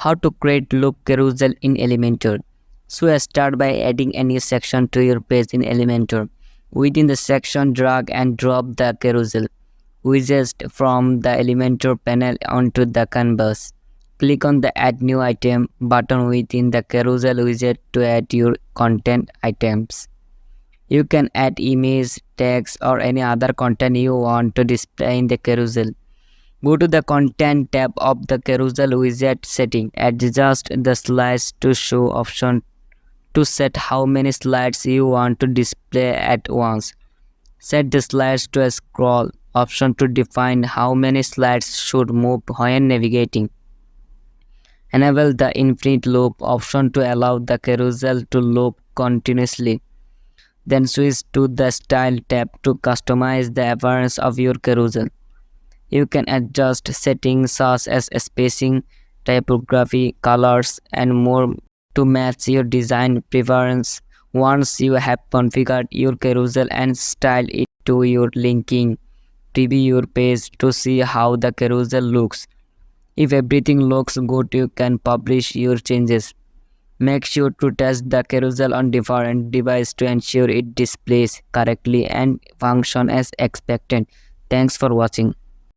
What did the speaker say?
How to create loop carousel in Elementor. So start by adding a new section to your page in Elementor. Within the section, drag and drop the carousel widget from the Elementor panel onto the canvas. Click on the Add New Item button within the Carousel widget to add your content items. You can add image, text, or any other content you want to display in the carousel. Go to the Content tab of the Carousel widget setting. Adjust the slides to show option to set how many slides you want to display at once. Set the slides to a scroll option to define how many slides should move when navigating. Enable the infinite loop option to allow the carousel to loop continuously. Then switch to the Style tab to customize the appearance of your carousel. You can adjust settings such as spacing, typography, colors, and more to match your design preference. Once you have configured your carousel and styled it to your linking, preview your page to see how the carousel looks. If everything looks good, you can publish your changes. Make sure to test the carousel on different devices to ensure it displays correctly and functions as expected. Thanks for watching.